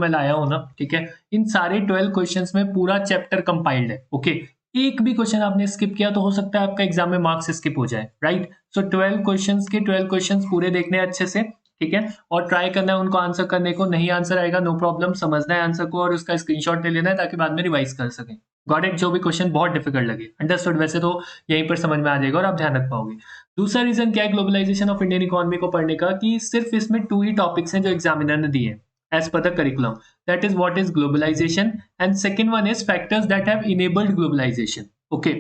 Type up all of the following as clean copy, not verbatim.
मैं लाया हूं ना, ठीक है, इन सारे 12 क्वेश्चंस में पूरा चैप्टर कंपाइल्ड है। ओके, एक भी क्वेश्चन आपने स्किप किया तो हो सकता है आपका एग्जाम में मार्क्स स्किप हो जाए, राइट। सो 12 क्वेश्चंस के 12 क्वेश्चंस पूरे देखने हैं अच्छे से, ठीक है, और ट्राई करना है उनको आंसर करने को। नहीं आंसर आएगा नो प्रॉब्लम, समझना है आंसर को और उसका स्क्रीनशॉट ले लेना है ताकि बाद में रिवाइज कर सकें। Got it? जो भी क्वेश्चन बहुत डिफिकल्ट लगे, अंडरस्टूड? वैसे तो यहीं पर समझ में आ जाएगा और आप ध्यान रख पाओगे। दूसरा रीजन क्या है ग्लोबलाइजेशन ऑफ इंडियन इकोनॉमी को पढ़ने का, कि सिर्फ इसमें 2 ही टॉपिक्स हैं जो एग्जामिनर ने दिए as per the curriculum. That is what is globalization, and second one is factors that have enabled globalization. Okay,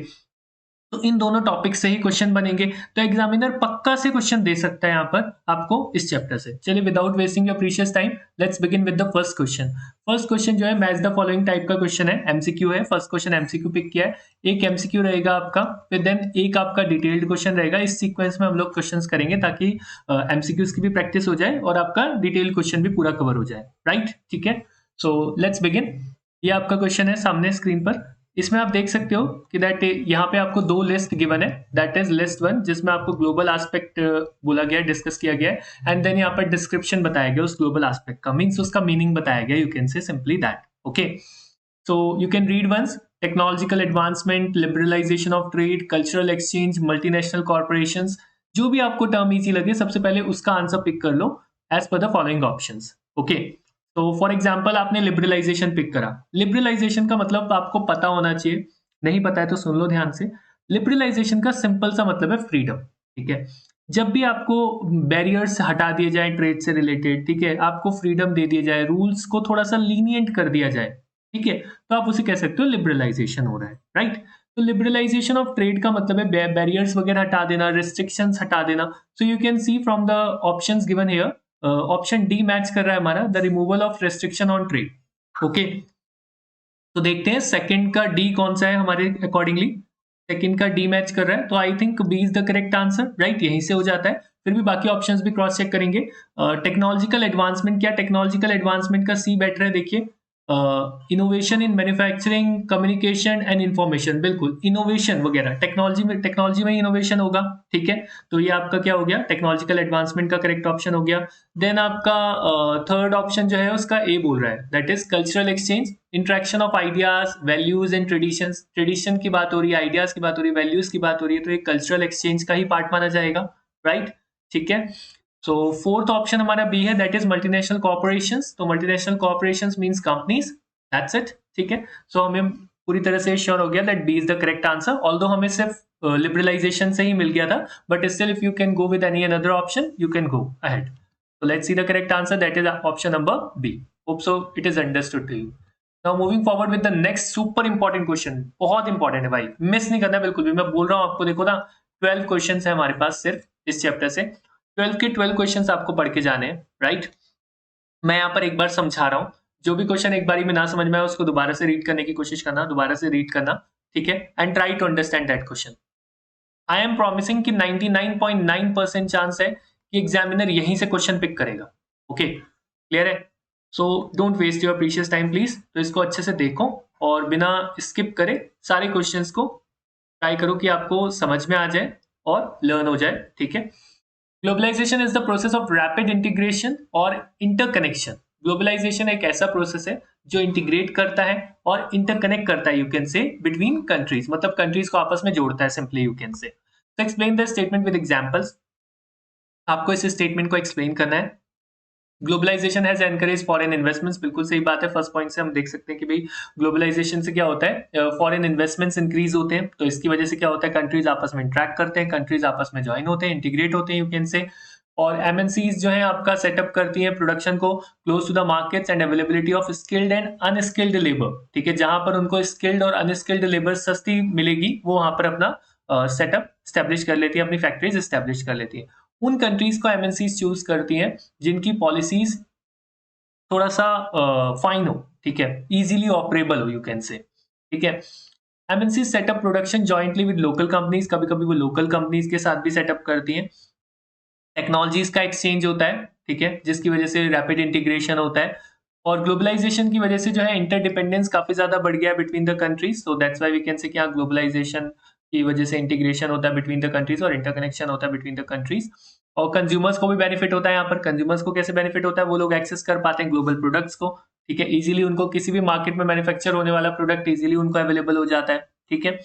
तो इन दोनों टॉपिक से ही क्वेश्चन बनेंगे, तो एग्जामिनर पक्का से क्वेश्चन दे सकता है यहाँ पर आपको इस चैप्टर से। चलिए without wasting your precious time let's begin with the first question. First question जो है मैच द फॉलोइंग टाइप का क्वेश्चन है, एमसीक्यू है। फर्स्ट क्वेश्चन एमसीक्यू पिक किया है, एक एमसीक्यू रहेगा आपका, फिर देन एक आपका डिटेल्ड क्वेश्चन रहेगा। इस सीक्वेंस में हम लोग क्वेश्चंस करेंगे ताकि एमसीक्यूज की भी प्रैक्टिस हो जाए और आपका डिटेल्ड क्वेश्चन भी पूरा कवर हो जाए, राइट? ठीक है, सो लेट्स बिगिन। ये आपका क्वेश्चन है सामने स्क्रीन पर। इसमें आप देख सकते हो कि दैट यहाँ पे आपको 2 लिस्ट गिवन है, दैट इज लिस्ट 1 जिसमें आपको ग्लोबल एस्पेक्ट बोला गया है, डिस्कस किया गया है, एंड देन यहाँ पर डिस्क्रिप्शन बताया गया उस ग्लोबल एस्पेक्ट का, मींस उसका मीनिंग बताया गया, you can say simply that. Okay, so you can read once. Technological advancement, liberalisation of trade, cultural exchange, multinational corporations, जो भी आपको टर्म इजी लगे सबसे पहले उसका आंसर पिक कर लो as per the following options. Okay, तो फॉर एग्जाम्पल आपने लिबरलाइजेशन पिक करा। लिबरलाइजेशन का मतलब आपको पता होना चाहिए, नहीं पता है तो सुन लो ध्यान से। लिबरलाइजेशन का सिंपल सा मतलब है फ्रीडम, ठीक है। जब भी आपको बैरियर्स हटा दिए जाए ट्रेड से रिलेटेड, ठीक है, आपको फ्रीडम दे दिया जाए, रूल्स को थोड़ा सा लीनियंट कर दिया जाए, ठीक है, तो आप उसे कह सकते हो लिबरलाइजेशन हो रहा है, राइट। तो लिबरलाइजेशन ऑफ ट्रेड का मतलब है बैरियर्स वगैरह हटा देना, रिस्ट्रिक्शंस हटा देना। सो you can see from the options given here, option D match कर रहा है हमारा, the removal of restriction on trade. Okay, तो देखते हैं सेकंड का डी कौन सा है हमारे अकॉर्डिंगली। सेकंड का डी मैच कर रहा है, तो I think B is the correct answer, right, यहीं से हो जाता है। फिर भी बाकी ऑप्शंस भी क्रॉस चेक करेंगे। टेक्नोलॉजिकल एडवांसमेंट, क्या टेक्नोलॉजिकल एडवांसमेंट का सी बेटर है? देखिए, innovation in manufacturing, communication and information, बिल्कुल इनोवेशन वगैरह, टेक्नोलॉजी में इनोवेशन होगा, ठीक है। तो ये आपका क्या हो गया, टेक्नोलॉजिकल एडवांसमेंट का करेक्ट ऑप्शन हो गया। देन आपका थर्ड ऑप्शन जो है उसका ए बोल रहा है, that is cultural exchange, interaction of ideas, values and traditions. Tradition की बात हो रही है, आइडियाज की बात हो रही है, वैल्यूज की बात हो रही है, तो ये कल्चरल एक्सचेंज का ही पार्ट माना जाएगा, राइट, ठीक है। सो फोर्थ ऑप्शन हमारा बी है, दैट इज मल्टीनेशनल कॉर्पोरेशंस। तो multinational corporations means companies, that's it, ठीक है। सो हमें पूरी तरह से श्योर हो गया that B is the correct answer, although हमें सिर्फ लिबरलाइजेशन से ही मिल गया था, but still if you can go with any another option you can go ahead. So let's see the correct answer, that is option number B. Hope so it is understood to you. Now moving forward with the next super important question, बहुत important है भाई, miss नहीं करना बिल्कुल भी। मैं बोल रहा हूँ आपको, देखो ना 12 क्वेश्चंस है हमारे पास सिर्फ इस चैप्टर से, 12 के 12 क्वेश्चंस आपको पढ़ के जाने हैं, राइट। मैं यहाँ पर एक बार समझा रहा हूँ, जो भी क्वेश्चन एक बारी में ना समझ में आए उसको दोबारा से रीड करने की कोशिश करना, दोबारा से रीड करना, ठीक है, and try to understand that question. I am promising कि 99.9% चांस है कि एग्जामिनर यहीं से क्वेश्चन पिक करेगा। ओके, क्लियर है? So don't waste your precious time please. तो इसको अच्छे से देखो और बिना स्किप करे सारे क्वेश्चंस को ट्राई करो कि आपको समझ में आ जाए और लर्न हो जाए, ठीक है। Globalisation is the process of rapid integration और इंटरकनेक्शन। ग्लोबलाइजेशन एक ऐसा प्रोसेस है जो इंटीग्रेट करता है और इंटरकनेक्ट करता है, यू कैन से, बिटवीन कंट्रीज, मतलब कंट्रीज को आपस में जोड़ता है, सिंपली यू कैन से। तो explain the statement with examples. आपको इस स्टेटमेंट को एक्सप्लेन करना है। Globalisation has encourage foreign investments, बिल्कुल सही बात है। फर्स्ट पॉइंट से हम देख सकते हैं कि भाई ग्लोबलाइजेशन से क्या होता है, फॉरेन इन्वेस्टमेंट्स इंक्रीज होते हैं, तो इसकी वजह से क्या होता है, कंट्रीज आपस में इंटरेक्ट करते हैं, कंट्रीज आपस में ज्वाइन होते हैं, इंटीग्रेट होते हैं, यू कैन से। और एमएनसीज जो है आपका सेटअप करती है प्रोडक्शन को close to the markets and availability of skilled and unskilled labour, ठीक है, जहां पर उनको स्किल्ड और अनस्किल्ड लेबर सस्ती मिलेगी वो वहां पर अपना सेटअप स्टैब्लिश कर लेती है, अपनी फैक्ट्रीज स्टैब्लिश कर लेती है। उन कंट्रीज को एमएनसीज चूज करती हैं जिनकी पॉलिसीज थोड़ा सा फाइन हो, ठीक है, इजीली ऑपरेबल हो, यू कैन से, ठीक है। MNC setup production jointly with local companies, कभी कभी वो लोकल कंपनीज के साथ भी सेटअप करती हैं। टेक्नोलॉजीज का एक्सचेंज होता है, ठीक है, जिसकी वजह से रैपिड इंटीग्रेशन होता है। और ग्लोबलाइजेशन की वजह से जो है इंटरडिपेंडेंस काफी ज्यादा बढ़ गया है between the countries, so that's why we can say कि ग्लोबलाइजेशन की वजह से इंटीग्रेशन होता है बिटवीन द कंट्रीज और इंटरकनेक्शन होता है बिटवीन द कंट्रीज। और कंज्यूमर्स को भी बेनिफिट होता है, यहाँ पर कंज्यूमर्स को कैसे बेनिफिट होता है, वो लोग एक्सेस कर पाते हैं ग्लोबल प्रोडक्ट्स को, ठीक है, इजीली उनको किसी भी मार्केट में मैन्युफैक्चर होने वाला प्रोडक्ट इजीली उनको अवेलेबल हो जाता है, ठीक है।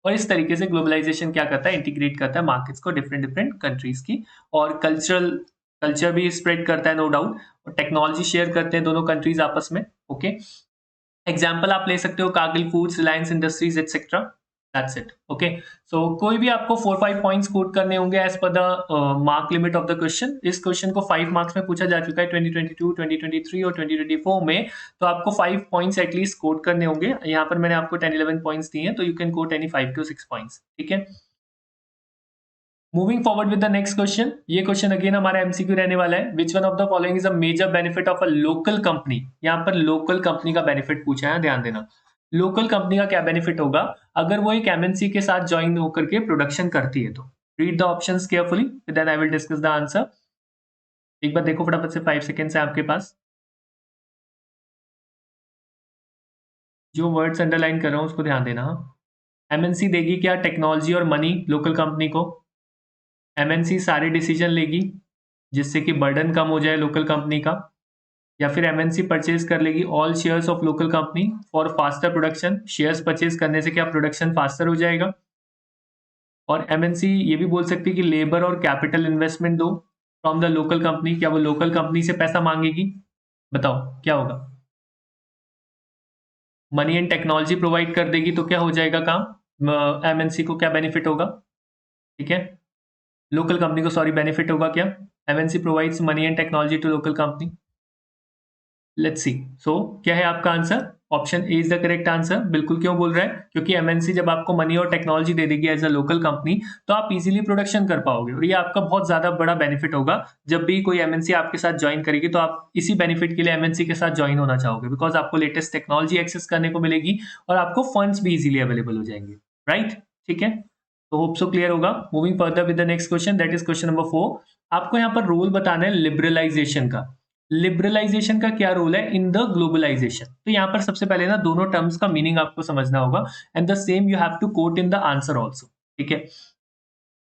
और इस तरीके से ग्लोबलाइजेशन क्या करता है, इंटीग्रेट करता है मार्केट्स को डिफरेंट डिफरेंट कंट्रीज की, और कल्चर भी स्प्रेड करता है नो डाउट, और टेक्नोलॉजी शेयर करते हैं दोनों कंट्रीज आपस में, ओके। एग्जाम्पल आप ले सकते हो Cargill Foods, Reliance Industries etcetera, that's it, okay. So कोई भी आपको 4-5 पॉइंट्स कोट करने होंगे as per the mark limit of the question. इस क्वेश्चन को 5 मार्क्स में पूछा जा चुका है 2022, 2023 और 2024 में, तो आपको 5 पॉइंट्स एटलीस्ट कोट करने होंगे। यहाँ पर मैंने आपको 10-11 पॉइंट्स दिए हैं, तो you can quote any 5 to 6 points, ठीक है। Moving forward with the next question, ये क्वेश्चन अगेन हमारा एमसीक्यू रहने वाला है। Which one of the following is a major benefit of a local company. यहाँ पर लोकल कंपनी का बेनिफिट पूछा है, ध्यान देना। लोकल कंपनी का क्या बेनिफिट होगा अगर वो एक एमएनसी के साथ ज्वाइन होकर के प्रोडक्शन करती है तो। Read the options carefully, then I will discuss the answer. एक बार देखो फटाफट से, 5 सेकेंड्स है आपके पास। जो वर्ड्स अंडरलाइन कर रहा हूं उसको ध्यान देना। एमएनसी देगी क्या, टेक्नोलॉजी और मनी लोकल कंपनी को। एमएनसी सारे डिसीजन लेगी जिससे कि बर्डन कम हो जाए लोकल कंपनी का, या फिर एमएनसी परचेज कर लेगी all shares of local company for faster production. Shares purchase करने से क्या प्रोडक्शन फास्टर हो जाएगा। और एमएनसी ये भी बोल सकती है कि लेबर और कैपिटल इन्वेस्टमेंट दो फ्रॉम द लोकल कंपनी। क्या वो लोकल कंपनी से पैसा मांगेगी, बताओ क्या होगा। मनी एंड टेक्नोलॉजी प्रोवाइड कर देगी तो क्या हो जाएगा काम, एमएनसी को क्या बेनिफिट होगा, ठीक है। लोकल कंपनी को सॉरी बेनिफिट होगा क्या, MNC provides money and technology to local company. Let's see, so क्या है आपका answer, option A is the correct answer. बिल्कुल क्यों बोल रहा है, क्योंकि एमएनसी जब आपको मनी और टेक्नोलॉजी दे देगी एज अ लोकल कंपनी तो आप इजीली प्रोडक्शन कर पाओगे, और ये आपका बहुत ज्यादा बड़ा बेनिफिट होगा। जब भी कोई एमएनसी आपके साथ ज्वाइन करेगी तो आप इसी बेनिफिट के लिए एमएनसी के साथ ज्वाइन होना चाहोगे, बिकॉज आपको लेटेस्ट टेक्नोलॉजी एक्सेस करने को मिलेगी और आपको फंड्स भी इजीली अवेलेबल हो जाएंगे, राइट, ठीक है। तो होप सो क्लियर होगा। Moving further with the next question, that is question number 4। आपको यहाँ पर रोल बताना है लिबरलाइजेशन का। लिबरलाइजेशन का क्या रोल है इन द ग्लोबलाइजेशन। तो यहाँ पर सबसे पहले ना दोनों टर्म्स का मीनिंग आपको समझना होगा, and the same you have to quote in the answer also, ठीक है।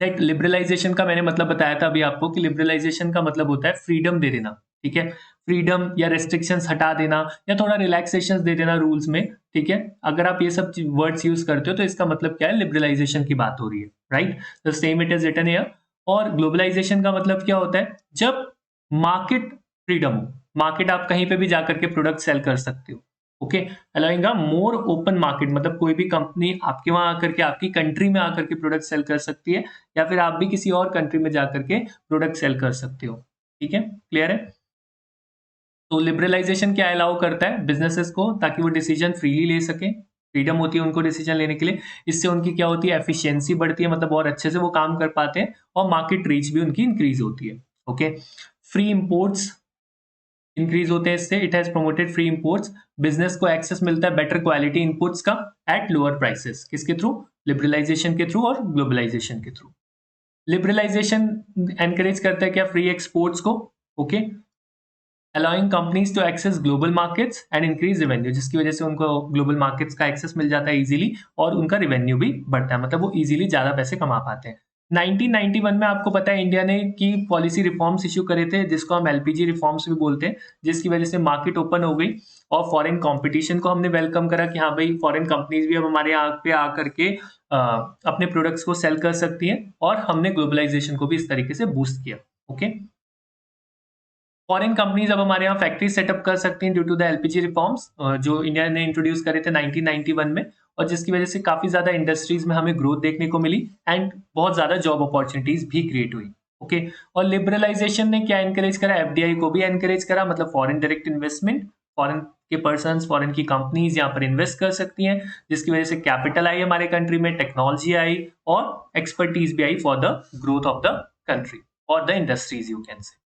लाइक लिबरलाइजेशन का मैंने मतलब बताया था अभी आपको कि लिबरलाइजेशन का मतलब होता है फ्रीडम दे देना, ठीक है। फ्रीडम या रेस्ट्रिक्शंस हटा देना या थोड़ा रिलैक्सेशन दे देना रूल्स में, ठीक है। अगर आप ये सब वर्ड्स यूज करते हो तो इसका मतलब क्या है, लिबरलाइजेशन की बात हो रही है, right. The same it is written here. और ग्लोबलाइजेशन का मतलब क्या होता है, जब मार्केट फ्रीडम हो, मार्केट आप कहीं पे भी जाकर के प्रोडक्ट सेल कर सकते हो, ओके। अलाउइंग अ मोर ओपन मार्केट, मतलब कोई भी कंपनी आपके वहां आकर के आपकी कंट्री में आकर के प्रोडक्ट सेल कर सकती है, या फिर आप भी किसी और कंट्री में जाकर के प्रोडक्ट सेल कर सकते हो, ठीक है, क्लियर है। तो लिबरलाइजेशन क्या अलाउ करता है बिजनेसेस को, ताकि वो डिसीजन फ्रीली ले सके, फ्रीडम होती है उनको डिसीजन लेने के लिए। इससे उनकी क्या होती है, एफिशिएंसी बढ़ती है, मतलब और अच्छे से वो काम कर पाते हैं, और मार्केट रीच भी उनकी इंक्रीज होती है, ओके। फ्री इंपोर्ट्स इंक्रीज होते हैं इससे, it has promoted free imports. Business को एक्सेस मिलता है बेटर क्वालिटी इनपुट्स का एट लोअर प्राइसेस, किसके थ्रू, लिबरलाइजेशन के थ्रू और ग्लोबलाइजेशन के थ्रू। लिबरलाइजेशन एनकरेज करता है क्या, फ्री एक्सपोर्ट्स को, okay, allowing companies to access global markets and increase revenue, जिसकी वजह से उनको ग्लोबल मार्केट्स का एक्सेस मिल जाता है इजीली, और उनका रेवेन्यू भी बढ़ता है, मतलब वो इजीली ज्यादा पैसे कमा पाते हैं। 1991 में आपको पता है इंडिया ने की पॉलिसी रिफॉर्म्स इश्यू करे थे, जिसको हम एलपीजी रिफॉर्म्स भी बोलते हैं, जिसकी वजह से मार्केट ओपन हो गई और फॉरेन कंपटीशन को हमने वेलकम करा कि हाँ भाई फॉरेन कंपनीज भी अब हमारे यहाँ पे आकर के अपने प्रोडक्ट्स को सेल कर सकती हैं, और हमने ग्लोबलाइजेशन को भी इस तरीके से बूस्ट किया, ओके। फॉरेन कंपनीज अब हमारे यहाँ फैक्ट्री सेटअप कर सकती हैं due to the LPG reforms जो इंडिया ने इंट्रोड्यूस करे थे 1991 में, और जिसकी वजह से काफी ज्यादा इंडस्ट्रीज में हमें ग्रोथ देखने को मिली एंड बहुत ज्यादा जॉब अपॉर्चुनिटीज भी क्रिएट हुई, ओके। और लिबरलाइजेशन ने क्या एनकरेज करा, एफडीआई को भी एनकरेज करा, मतलब फॉरेन डायरेक्ट इन्वेस्टमेंट, फॉरेन के पर्सन, फॉरेन की कंपनीज यहाँ पर इन्वेस्ट कर सकती हैं, जिसकी वजह से कैपिटल आई हमारे कंट्री में, टेक्नोलॉजी आई और एक्सपर्टीज भी आई for the growth of the country और the industries, you can say.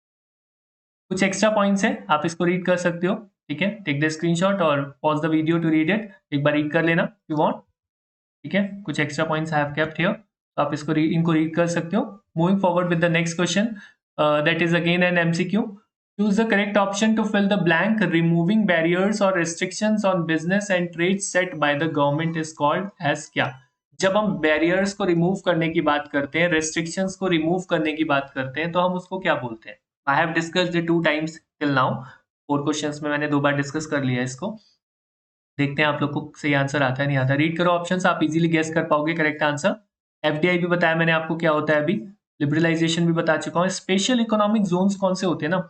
कुछ एक्स्ट्रा पॉइंट्स है, आप इसको रीड कर सकते हो, ठीक है। टेक द स्क्रीनशॉट और pause the video to read it, एक बार रीड कर लेना यू वांट, ठीक है। कुछ extra points I have kept here, तो आप इनको रीड कर सकते हो। Moving forward with the next question, that is again an MCQ. Choose the correct option to fill the blank, removing barriers और restrictions on business and trade set by the government is called as क्या। जब हम barriers को remove करने की बात करते हैं, रेस्ट्रिक्शंस को रिमूव करने की बात करते हैं, तो हम उसको क्या बोलते हैं। I have discussed it 2 times till now. 4 questions में मैंने 2 बार डिस्कस कर लिया है इसको। देखते हैं आप लोग को सही आंसर आता है नहीं आता। रीड करो ऑप्शंस, आप इजीली गेस कर पाओगे करेक्ट आंसर। एफडीआई भी बताया मैंने आपको क्या होता है अभी, लिबरलाइजेशन भी बता चुका हूँ। स्पेशल इकोनॉमिक जोन्स कौन से होते हैं ना,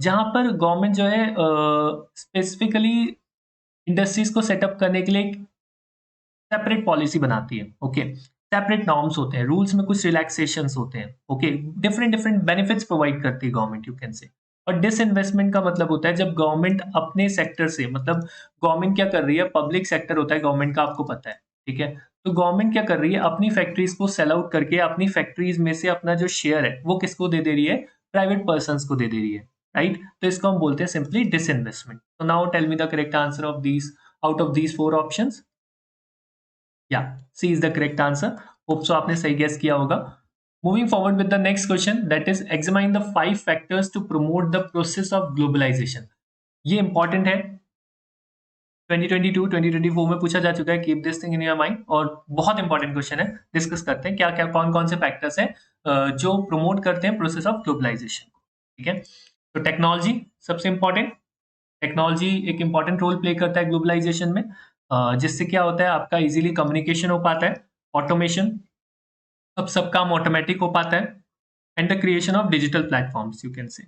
जहां पर गवर्नमेंट जो है स्पेसिफिकली इंडस्ट्रीज को सेटअप करने के लिए एक सेपरेट पॉलिसी बनाती है। ओके, सेपरेट नॉर्म्स होते हैं, रूल्स में कुछ रिलैक्सेशंस होते हैं। Okay, different different benefits provide करती है गवर्नमेंट, यू कैन से। और डिसइन्वेस्टमेंट का मतलब होता है जब गवर्नमेंट अपने सेक्टर से, मतलब गवर्नमेंट क्या कर रही है, पब्लिक सेक्टर होता है गवर्नमेंट का, आपको पता है, ठीक है। तो गवर्नमेंट क्या कर रही है, अपनी फैक्ट्रीज को सेल आउट करके अपनी फैक्ट्रीज में से अपना जो शेयर है वो किसको दे रही है, प्राइवेट पर्सन को दे रही है, राइट। तो इसको हम बोलते हैं सिंपली डिसइन्वेस्टमेंट। तो now tell me the correct answer of these, out of these 4 options. या C is the correct answer. Hope so आपने सही गेस किया होगा। Moving forward with the next question, that is examine the 5 factors to promote the process of globalisation. ये important है, 2022 2024 में पूछा जा चुका है, keep this thing in your mind, और बहुत इंपॉर्टेंट क्वेश्चन है। डिस्कस करते हैं क्या क्या कौन कौन से फैक्टर्स हैं जो प्रमोट करते हैं प्रोसेस ऑफ ग्लोबलाइजेशन। ठीक है, तो टेक्नोलॉजी सबसे इंपॉर्टेंट, टेक्नोलॉजी एक इंपॉर्टेंट रोल प्ले करता है ग्लोबलाइजेशन में, जिससे क्या होता है आपका इजीली कम्युनिकेशन हो पाता है, ऑटोमेशन, अब सब काम ऑटोमेटिक हो पाता है, and the creation of digital platforms, you can से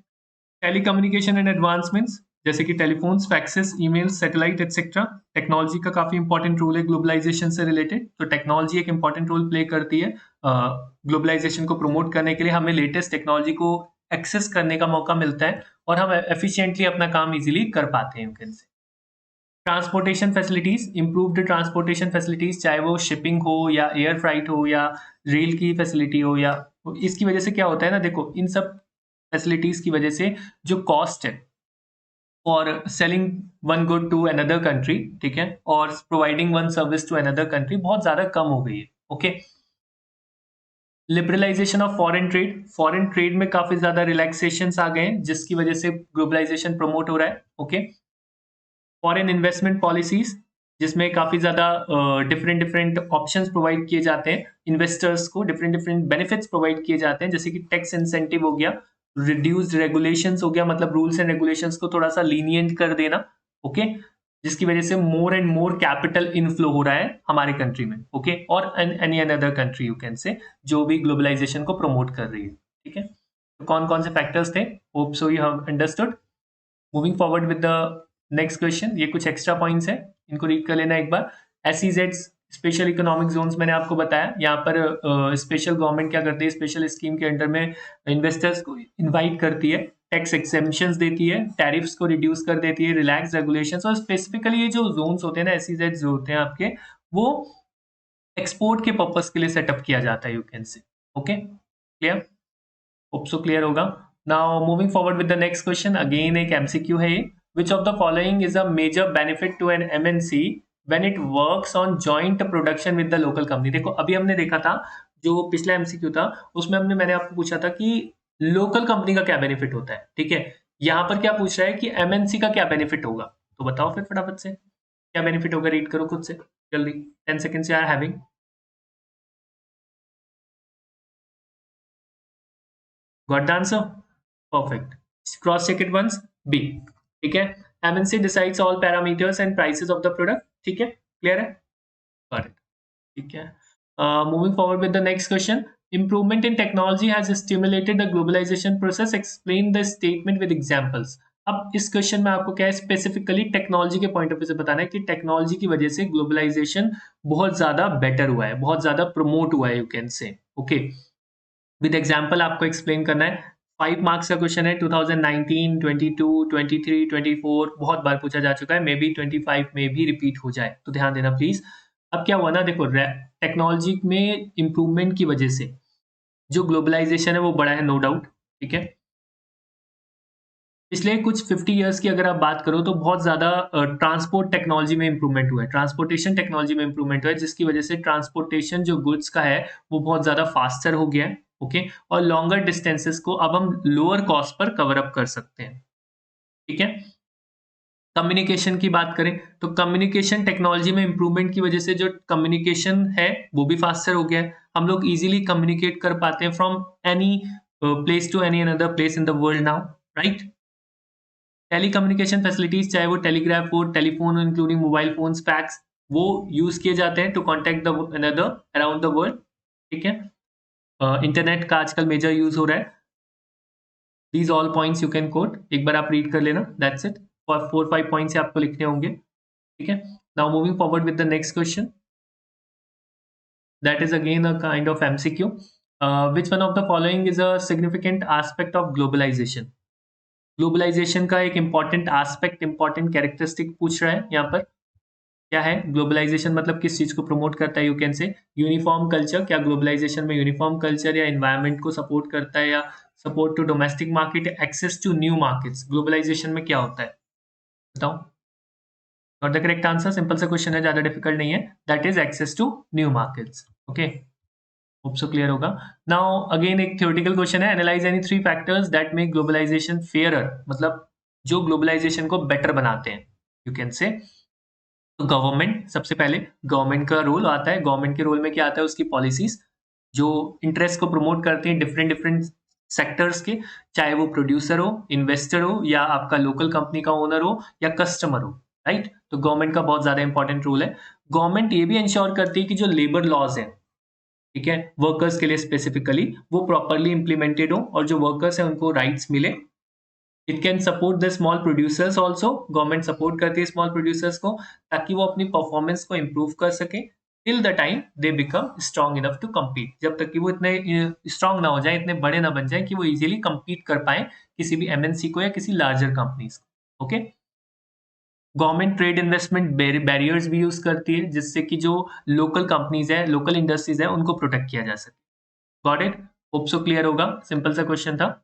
टेलीकम्युनिकेशन एंड एडवांसमेंट्स, जैसे कि telephones, faxes, email, satellite etcetera. Technology का काफी इंपॉर्टेंट रोल है ग्लोबलाइजेशन से रिलेटेड, तो टेक्नोलॉजी एक इंपॉर्टेंट रोल प्ले करती है ग्लोबलाइजेशन को प्रमोट करने के लिए। हमें लेटेस्ट टेक्नोलॉजी को एक्सेस करने का मौका मिलता है और हम एफिशिएंटली अपना काम इजीली कर पाते हैं, यू कैन से। Transportation facilities, improved transportation facilities, चाहे वो शिपिंग हो या एयर फ्राइट हो या रेल की फैसिलिटी हो, या इसकी वजह से क्या होता है ना, देखो इन सब फैसिलिटीज की वजह से जो कॉस्ट है for selling one good to another country, ठीक है, और providing one service to another country बहुत ज्यादा कम हो गई है। Okay, liberalisation of foreign trade, foreign trade में काफी ज्यादा रिलैक्सेशन आ गए हैं जिसकी वजह से ग्लोबलाइजेशन प्रमोट हो रहा है। ओके, फॉरेन इन्वेस्टमेंट पॉलिसीज, जिसमें काफी ज्यादा डिफरेंट डिफरेंट ऑप्शंस प्रोवाइड किए जाते हैं इन्वेस्टर्स को, डिफरेंट डिफरेंट बेनिफिट्स प्रोवाइड किए जाते हैं, जैसे कि टैक्स इंसेंटिव हो गया, रिड्यूस्ड रेगुलेशंस हो गया, मतलब रूल्स एंड रेगुलेशंस को थोड़ा सा लीनियंट कर देना। ओके, जिसकी वजह से more and more capital inflow हो रहा है हमारे कंट्री में। ओके, और any another country, you can से, जो भी ग्लोबलाइजेशन को प्रमोट कर रही है। ठीक है, तो कौन कौन से फैक्टर्स थे, hope so you have understood. Moving forward with the next question, ये कुछ एक्स्ट्रा पॉइंट्स है, इनको रीड कर लेना एक बार। एसईजेड्स, स्पेशल इकोनॉमिक जोन्स, मैंने आपको बताया यहाँ पर स्पेशल गवर्नमेंट क्या करती है, स्पेशल स्कीम के अंडर में इन्वेस्टर्स को इनवाइट करती है, टैक्स एक्सेम्पशंस देती है, टैरिफ्स को रिड्यूस कर देती है, रिलैक्स रेगुलेशंस, और स्पेसिफिकली ये जो जोन्स होते हैं ना, एसईजेड्स जो होते हैं आपके, वो एक्सपोर्ट के पर्पस के लिए सेटअप किया जाता है, you can say. Okay, clear, hope so clear होगा। Now moving forward with the next question, again एक एमसीक्यू है ये। Which of the following is a major benefit to an MNC when it works on joint production with the local company. देखो अभी हमने देखा था, जो पिछला एमसीक्यू था उसमें मैंने आपको पूछा था कि लोकल कंपनी का क्या बेनिफिट होता है, ठीक है। यहाँ पर क्या पूछ रहा है कि एमएनसी का क्या बेनिफिट होगा, तो बताओ फिर फटाफट से क्या बेनिफिट होगा, रीड करो खुद से जल्दी, 10 seconds you are having. Got the answer, perfect, cross check it once, B. ठीक है, MNC decides all parameters and prices of the product, ठीक है, क्लियर है, गॉट इट। ठीक है, moving forward with the next question, improvement in technology has stimulated the globalization process, explain the statement with examples। अब इस question में आपको क्या है, स्पेसिफिकली टेक्नोलॉजी के पॉइंट ऑफ व्यू से बताना है कि टेक्नोलॉजी की वजह से ग्लोबलाइजेशन बहुत ज्यादा बेटर हुआ है, बहुत ज्यादा प्रमोट हुआ है, you can say. Okay, with example आपको एक्सप्लेन करना है। 5 मार्क्स का क्वेश्चन है, 2019, 22, 23, 24 बहुत बार पूछा जा चुका है, मे बी 25 में भी रिपीट हो जाए, तो ध्यान देना प्लीज। अब क्या हुआ ना, देखो टेक्नोलॉजी में इंप्रूवमेंट की वजह से जो ग्लोबलाइजेशन है वो बढ़ा है, नो डाउट, ठीक है। पिछले कुछ 50 इयर्स की अगर आप बात करो तो बहुत ज्यादा ट्रांसपोर्ट टेक्नोलॉजी में इंप्रूवमेंट हुआ है, ट्रांसपोर्टेशन टेक्नोलॉजी में इंप्रूवमेंट हुआ है, जिसकी वजह से ट्रांसपोर्टेशन जो गुड्स का है वो बहुत ज्यादा फास्टर हो गया है। ओके, और लॉन्गर डिस्टेंसेस को अब हम lower cost per cover up कर सकते हैं, ठीक है। कम्युनिकेशन की बात करें तो कम्युनिकेशन टेक्नोलॉजी में इंप्रूवमेंट की वजह से जो कम्युनिकेशन है वो भी फास्टर हो गया है, हम लोग इजीली कम्युनिकेट कर पाते हैं from any place to any another place in the world now, right. Telecommunication facilities, चाहे वो टेलीग्राफ हो, telephone including mobile phones, fax, वो यूज किए जाते हैं to contact the another around the world. ठीक है, इंटरनेट का आजकल मेजर यूज हो रहा है। These all points you can coat, एक बार आप रीड कर लेना, दैट्स इट। और 4-5 पॉइंट्स आपको लिखने होंगे। ठीक है, now moving forward with the next question, that is again a kind of MCQ. Which one of the following is a significant aspect of globalisation? Globalisation का एक इंपॉर्टेंट एस्पेक्ट, इंपॉर्टेंट कैरेक्टरिस्टिक पूछ रहा है यहाँ पर। क्या है ग्लोबलाइजेशन? मतलब किस चीज को प्रमोट करता है? You can say uniform culture. क्या ग्लोबलाइजेशन में यूनिफॉर्म कल्चर या एनवायरनमेंट को सपोर्ट करता है, या support to domestic market, access to new markets? Globalisation में क्या होता है बताओ? Not the correct answer, simple सा क्वेश्चन है, ज्यादा डिफिकल्ट नहीं है। That is access to new markets. Okay, hope so clear होगा। नाउ अगेन एक थ्योरेटिकल क्वेश्चन है, analyse any 3 factors that make globalisation fairer, मतलब जो ग्लोबलाइजेशन को बेटर बनाते हैं। यू कैन से तो गवर्नमेंट, सबसे पहले गवर्नमेंट का रोल आता है। गवर्नमेंट के रोल में क्या आता है? उसकी पॉलिसीज जो इंटरेस्ट को प्रमोट करती हैं डिफरेंट डिफरेंट सेक्टर्स के, चाहे वो प्रोड्यूसर हो, इन्वेस्टर हो, या आपका लोकल कंपनी का ओनर हो, या कस्टमर हो, राइट? तो गवर्नमेंट का बहुत ज्यादा इंपॉर्टेंट रोल है। गवर्नमेंट ये भी इंश्योर करती है कि जो लेबर लॉज है, ठीक है, वर्कर्स के लिए स्पेसिफिकली, वो प्रॉपरली इंप्लीमेंटेड हो, और जो वर्कर्स हैं उनको राइट्स मिले। It can support the small producers also. Government support करती है स्मॉल प्रोड्यूसर्स को, ताकि वो अपनी परफॉर्मेंस को इम्प्रूव कर सके till the time they become strong enough to compete। जब तक कि वो इतने स्ट्रॉन्ग ना हो जाए, इतने बड़े ना बन जाए कि वो इजीली compete कर पाए किसी भी एमएनसी को या किसी लार्जर कंपनीज को। Okay, government trade investment barriers भी यूज करती है, जिससे कि जो लोकल कंपनीज है, लोकल इंडस्ट्रीज है, उनको प्रोटेक्ट किया जा सके। Got it? Hope so clear होगा, सिंपल सा क्वेश्चन था।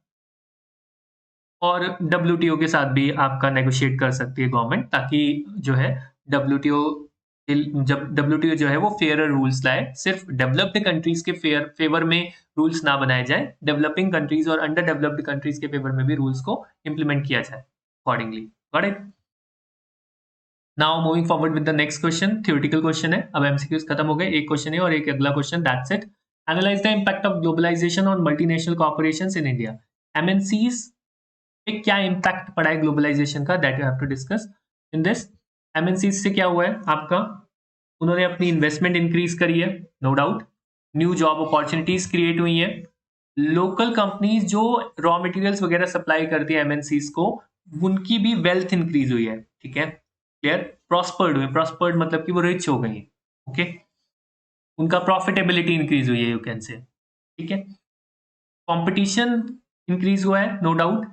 और डब्ल्यूटीओ के साथ भी आपका नेगोशिएट कर सकती है गवर्नमेंट, ताकि जो है डब्ल्यूटीओ, जब डब्ल्यूटीओ जो है वो फेयर रूल्स लाए, सिर्फ डेवलप्ड कंट्रीज के फेवर में रूल्स ना बनाए जाए, डेवलपिंग कंट्रीज और अंडर डेवलप्ड कंट्रीज के फेवर में भी रूल्स को इंप्लीमेंट किया जाए accordingly. Got it? Now moving forward with the next question, theoretical question है। अब एमसीक्यूज खत्म हो गए, एक क्वेश्चन है और एक अगला question, that's it. Analyse the impact of globalisation on multinational corporations in India. MNCs पे क्या इम्पैक्ट पड़ा है ग्लोबलाइजेशन का, that you have to discuss in this. MNC से क्या हुआ है आपका? उन्होंने अपनी इन्वेस्टमेंट इंक्रीज करी है, no doubt. New job opportunities create हुई हैं। लोकल कंपनीज जो रॉ मटेरियल्स वगैरह सप्लाई करती है एमएनसीज को, उनकी भी वेल्थ इंक्रीज हुई है। ठीक है, क्लियर? प्रॉस्पर्ड हुए, प्रॉस्पर्ड मतलब कि वो रिच हो गई। ओके, उनका प्रॉफिटेबिलिटी इंक्रीज हुई है, यू कैन से। ठीक है, कंपटीशन इंक्रीज हुआ है, नो डाउट।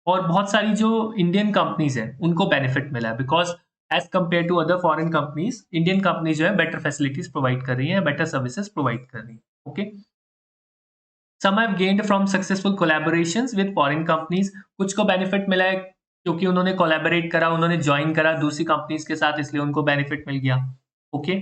और बहुत सारी जो इंडियन कंपनीज है उनको बेनिफिट मिला है, because as compare to other foreign companies, Indian companies जो है बेटर फैसिलिटीज प्रोवाइड कर रही है, बेटर सर्विसेज प्रोवाइड कर रही है। Okay, some have gained from successful collaborations with foreign companies. कुछ को बेनिफिट मिला है क्योंकि उन्होंने कोलैबोरेट करा, उन्होंने ज्वाइन करा दूसरी कंपनीज के साथ, इसलिए उनको बेनिफिट मिल गया। ओके,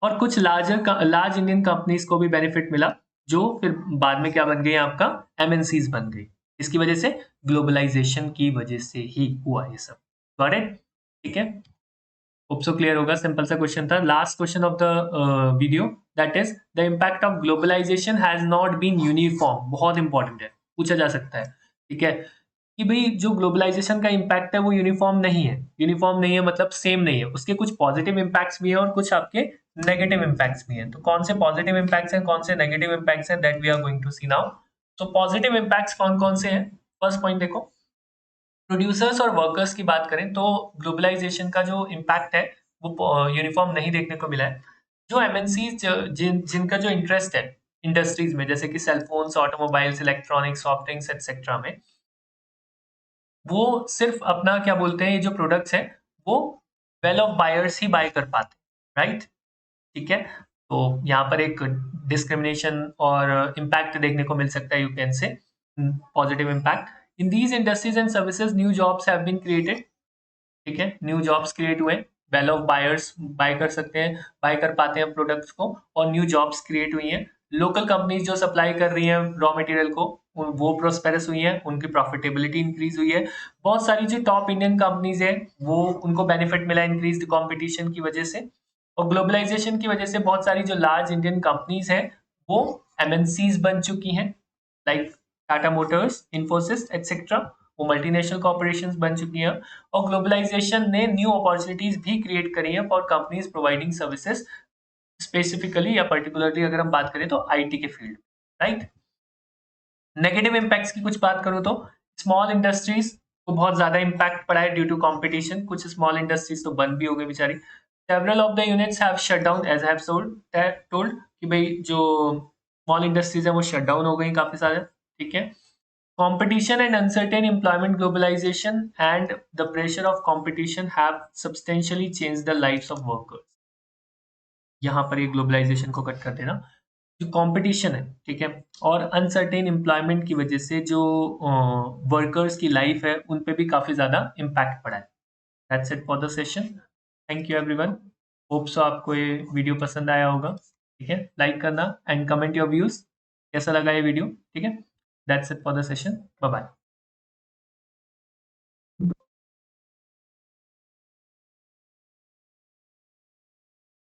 और कुछ लार्ज इंडियन कंपनीज को भी बेनिफिट मिला, जो फिर बाद में क्या बन गई? आपका एमएनसीज बन गई। इसकी वजह से, ग्लोबलाइजेशन की वजह से ही हुआ ये सब। Got it? ठीक है, होप सो क्लियर होगा, सिंपल सा क्वेश्चन था। Last question of the video, that is the impact of globalisation has not been uniform. बहुत इंपॉर्टेंट है, पूछा जा सकता है। ठीक है, कि भाई जो ग्लोबलाइजेशन का इम्पैक्ट है वो यूनिफॉर्म नहीं है। यूनिफॉर्म नहीं है मतलब सेम नहीं है, उसके कुछ पॉजिटिव इम्पैक्ट्स भी है और कुछ आपके नेगेटिव इम्पैक्ट्स भी हैं। तो कौन से पॉजिटिव इम्पैक्ट्स हैं, कौन से नेगेटिव इम्पैक्ट्स हैं, that we are going to see now. तो पॉजिटिव इम्पैक्ट्स कौन कौन से हैं? फर्स्ट पॉइंट देखो, प्रोड्यूसर्स और वर्कर्स की बात करें तो ग्लोबलाइजेशन का जो इम्पैक्ट है वो यूनिफॉर्म नहीं देखने को मिला है। जो एमएनसी जिनका जो इंटरेस्ट है इंडस्ट्रीज में, जैसे कि cellphones, automobiles, electronics, soft drinks etcetera में, वो सिर्फ अपना क्या बोलते हैं, ये जो प्रोडक्ट्स हैं वो वेल ऑफ बायर्स ही बाय कर पाते हैं, राइट? ठीक है, तो यहाँ पर एक डिस्क्रिमिनेशन और इम्पैक्ट देखने को मिल सकता है, you can say positive impact. In these industries and services new jobs have been created. ठीक है, न्यू जॉब्स क्रिएट हुए, वेल ऑफ बायर्स बाय कर सकते हैं, बाय कर पाते हैं प्रोडक्ट्स को, और न्यू जॉब्स क्रिएट हुई हैं। लोकल कंपनीज जो सप्लाई कर रही हैं रॉ मटेरियल को, वो प्रोस्पेरस हुई हैं, उनकी प्रॉफिटेबिलिटी इंक्रीज हुई है। बहुत सारी जो टॉप इंडियन कंपनीज है वो, उनको बेनिफिट मिला इंक्रीज कंपटीशन की वजह से। और ग्लोबलाइजेशन की वजह से बहुत सारी जो लार्ज इंडियन कंपनीज हैं वो एमएनसीज बन चुकी हैं, like Tata Motors, Infosys etcetera. वो मल्टीनेशनल कॉर्पोरेशंस बन चुकी हैं और ग्लोबलाइजेशन ने न्यू अपॉर्चुनिटीज भी क्रिएट करी हैं for companies providing services, specifically या पर्टिकुलरली अगर हम बात करें तो आईटी के फील्ड, राइट। नेगेटिव इम्पैक्ट्स की कुछ बात करूं तो स्मॉल इंडस्ट्रीज को बहुत ज्यादा इम्पैक्ट पड़ा है ड्यू टू कंपटीशन, कुछ स्मॉल इंडस्ट्रीज तो बंद भी हो गई बेचारी। Several of the units have shut down as I have told कि भाई जो स्मॉल इंडस्ट्रीज है वो शट डाउन हो गई काफी सारे, ठीक है। Competition and uncertain employment globalization and the pressure of competition have substantially changed the lives of workers. यहाँ पर ये ग्लोबलाइजेशन को कट कर देना, जो कंपटीशन है, ठीक है, और अनसर्टेन एम्प्लॉयमेंट की वजह से जो वर्कर्स की लाइफ है उन पे भी काफी ज्यादा इम्पैक्ट पड़ा है। That's it for the session. Thank you everyone. Hope so आपको ये वीडियो पसंद आया होगा, ठीक है। लाइक करना एंड कमेंट योर व्यूज, कैसा लगा ये वीडियो, ठीक है। That's it for the session, bye bye.